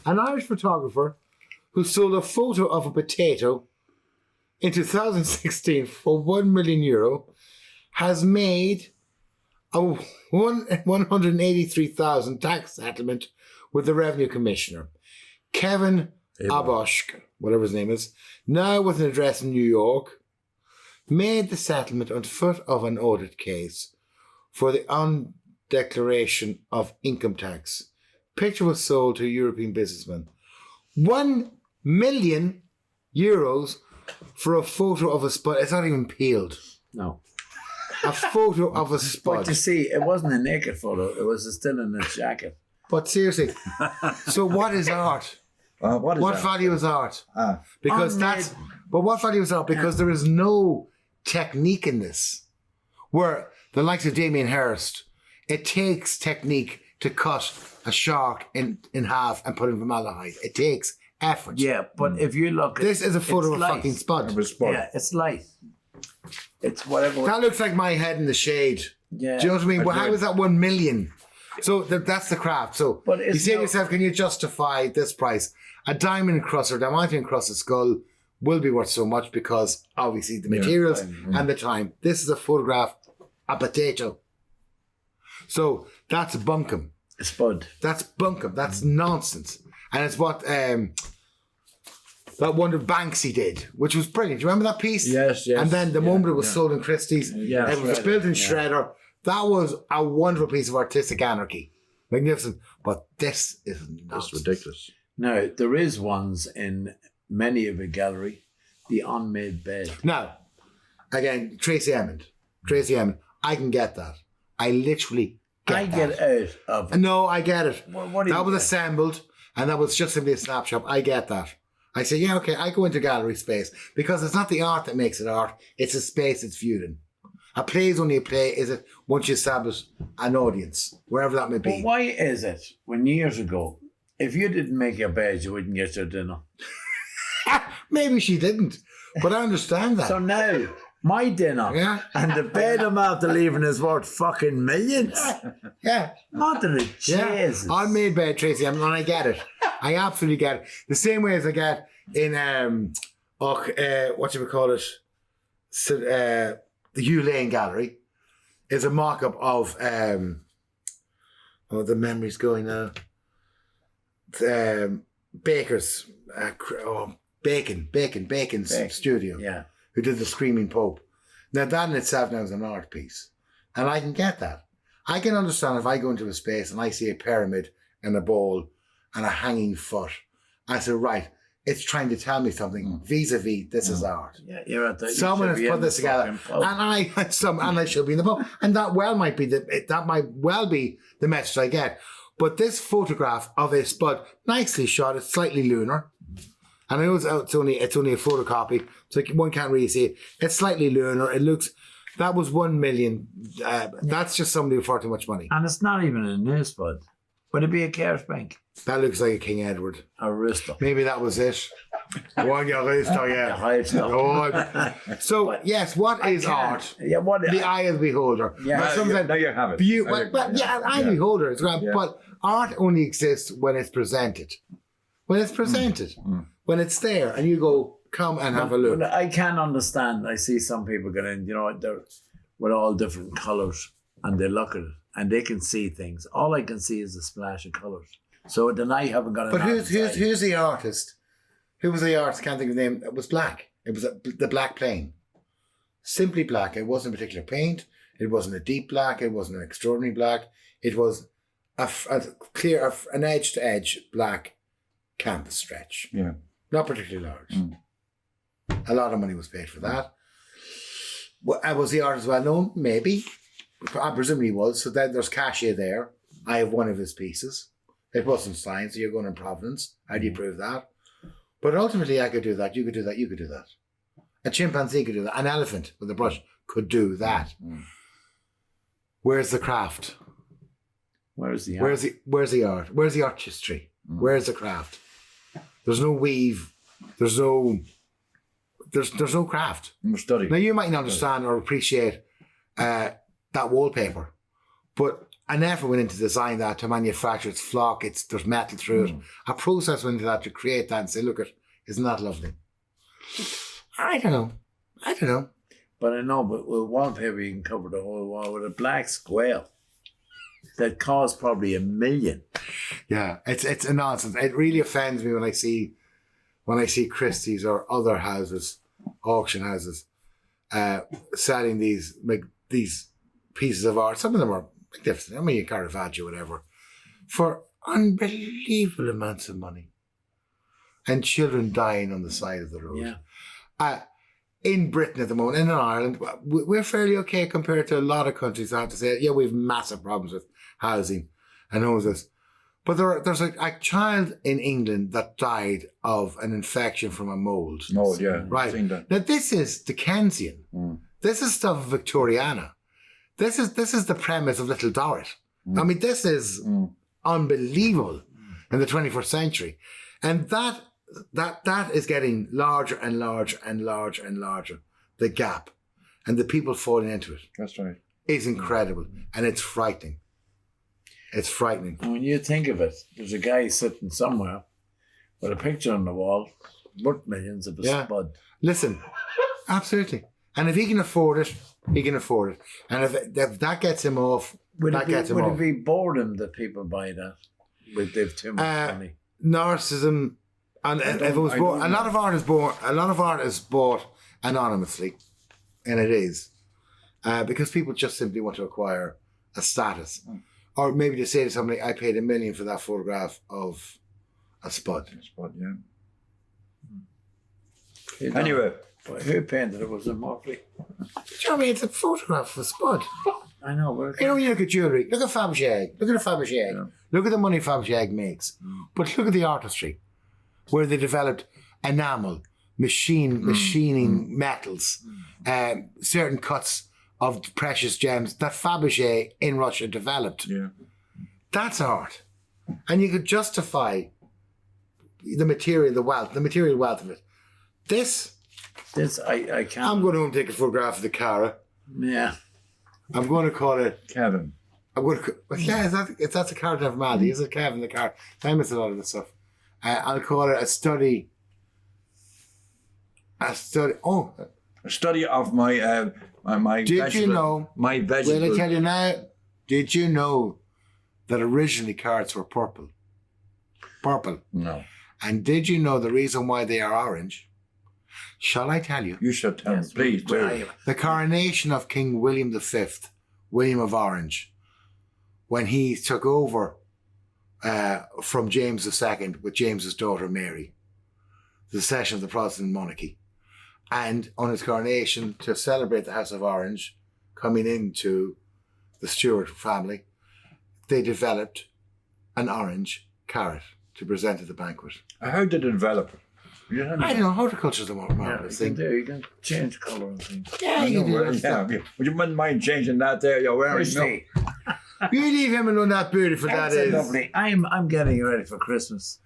An Irish photographer who sold a photo of a potato in 2016 for €1 million has made a 183,000 tax settlement with the Revenue Commissioner. Kevin Abosch, whatever his name is, now with an address in New York, made the settlement on foot of an audit case for the undeclaration of income tax. Picture was sold to a European businessman. €1 million for a photo of a spud. It's not even peeled. No. A photo of a spud. But you see, it wasn't a naked photo. It was still in a jacket. But seriously, so what is art? What value is art? Because but what value is art? Because there is no technique in this. Where the likes of Damien Hirst, it takes technique to cut a shark in half and put in formaldehyde. It takes effort. Yeah, but if you look, this is a photo of a fucking spud. Yeah, it's light. It's whatever. That looks like my head in the shade. Yeah. Do you know what I mean? Well, how is that 1 million? So that's the craft. So you say to yourself, can you justify this price? A diamond encrusted skull will be worth so much because obviously the materials and the time. This is a photograph, a potato. So that's bunkum. A spud. That's bunkum. That's nonsense. And it's what that one that Banksy did, which was brilliant. Do you remember that piece? Yes. And then the moment it was sold in Christie's, it was built in Shredder. That was a wonderful piece of artistic anarchy. Magnificent. But this is nonsense. That's ridiculous. Now, there is ones in many of a gallery, the unmade bed. Now, again, Tracy Emin. I can get that. I literally get that. Get out of it. No, I get it. What that was assembled and that was just simply a snapshot. I get that. I say, yeah, okay, I go into gallery space because it's not the art that makes it art. It's the space it's viewed in. A play is only a play, is it, once you establish an audience, wherever that may be. But why is it, when years ago, if you didn't make your bed, you wouldn't get your dinner? Maybe she didn't, but I understand that. So now, my dinner and the bed I'm after leaving is worth fucking millions. Yeah. Mother of Jesus. I made bed, Tracy, and I get it. I absolutely get it. The same way as I get in, what you would call it, the Hugh Lane Gallery is a mock-up of, the memory's going now, Bacon's studio, who did the Screaming Pope. Now that in itself now is an art piece. And I can get that. I can understand if I go into a space and I see a pyramid and a bowl and a hanging foot, I say, right, it's trying to tell me something vis-a-vis this is art. Yeah, you're at the, someone has put this together, and I should be in the pub, and that might be the message I get. But this photograph of a spud, nicely shot, it's slightly lunar, and I know it's only a photocopy, so one can't really see it. It's slightly lunar. It looks. That was 1 million. That's just somebody with far too much money. And it's not even a new spud. Would it be a Cares Bank? That looks like a King Edward. A Risto. Maybe that was it. One Risto, yeah. So, yes, what is art? Yeah, the eye of the beholder. Yeah, now you have it. Eye of the beholder is right. But art only exists when it's presented. When it's presented. When it's there and you go, come and have a look. But I can understand. I see some people going in, they're with all different colours and they look at it and they can see things. All I can see is a splash of colours. So then I haven't got an But who's the artist? Who was the artist? Can't think of the name. It was black. It was the black plane. Simply black. It wasn't a particular paint. It wasn't a deep black. It wasn't an extraordinary black. It was a clear, an edge-to-edge black canvas stretch. Yeah. Not particularly large. A lot of money was paid for that. Was the artist well known? Maybe. I presume he was. So then there's cachet there. I have one of his pieces. It wasn't signed, so you're going in Providence. How do you prove that? But ultimately, I could do that. You could do that. You could do that. A chimpanzee could do that. An elephant with a brush could do that. Where's the craft? Where's the art? Where's the art? Where's the artistry? Where's the craft? There's no weave. There's no craft. Study. Now you might not understand or appreciate that wallpaper, but an effort went into design that, to manufacture its flock, there's metal through it. A process went into that to create that and say, look, isn't that lovely? I don't know. But I know, but with wallpaper you can cover the whole wall. With a black square that costs probably $1 million. Yeah, it's a nonsense. It really offends me when I see Christie's or other houses, auction houses, selling these pieces of art. Some of them are magnificent. I mean, Caravaggio, whatever, for unbelievable amounts of money, and children dying on the side of the road. Yeah. In Britain at the moment, and in Ireland, we're fairly okay compared to a lot of countries. I have to say, yeah, we have massive problems with housing and homelessness. But there's a child in England that died of an infection from a mold. Mold, yeah. Right. Now, this is Dickensian. This is stuff Victoriana. This is the premise of Little Dorrit. I mean, this is unbelievable in the 21st century. And that is getting larger and larger and larger and larger. The gap. And the people falling into it. That's right. Is incredible. And it's frightening. It's frightening. And when you think of it, there's a guy sitting somewhere with a picture on the wall, worth millions of a spud. Listen, absolutely. And if he can afford it, he can afford it. And if that gets him off, Would it be boredom that people buy that? With they've too much money. Narcissism, and if it was bought, a lot of art is bought anonymously, and it is because people just simply want to acquire a status, or maybe to say to somebody, "I paid $1 million for that photograph of a spud." Anyway, who painted it? Was it Murphy? Jeremy, it's a photograph of a spud. I know. But you look at jewellery. Look at Fabergé. Look at the Fabergé. Yeah. Look at the money Fabergé makes. But look at the artistry, where they developed enamel, machining metals, certain cuts of precious gems that Fabergé in Russia developed. Yeah. That's art. And you could justify the material wealth of it. This I can't. I'm going to go and take a photograph of the Cara. Yeah. I'm going to call it Kevin. I'm going to, that's a Cara Nevermaldi. Is it Kevin the Cara? I miss a lot of this stuff. I'll call it a study. A study of my my Did vegetable. you know? My vegetable. Will I tell you now? Did you know that originally carrots were purple? Purple. No. And did you know the reason why they are orange? Shall I tell you? You should tell me, please. The coronation of King William V, William of Orange, when he took over from James II with James's daughter Mary, the secession of the Protestant monarchy, and on his coronation to celebrate the House of Orange coming into the Stuart family, they developed an orange carrot to present at the banquet. How did it develop? I don't know, horticulture's a marvelous thing. You can change colour and things. Yeah, you do. Yeah. Would you mind changing that there? You're wearing You leave him alone, that beautiful that That's is. lovely. I'm getting ready for Christmas.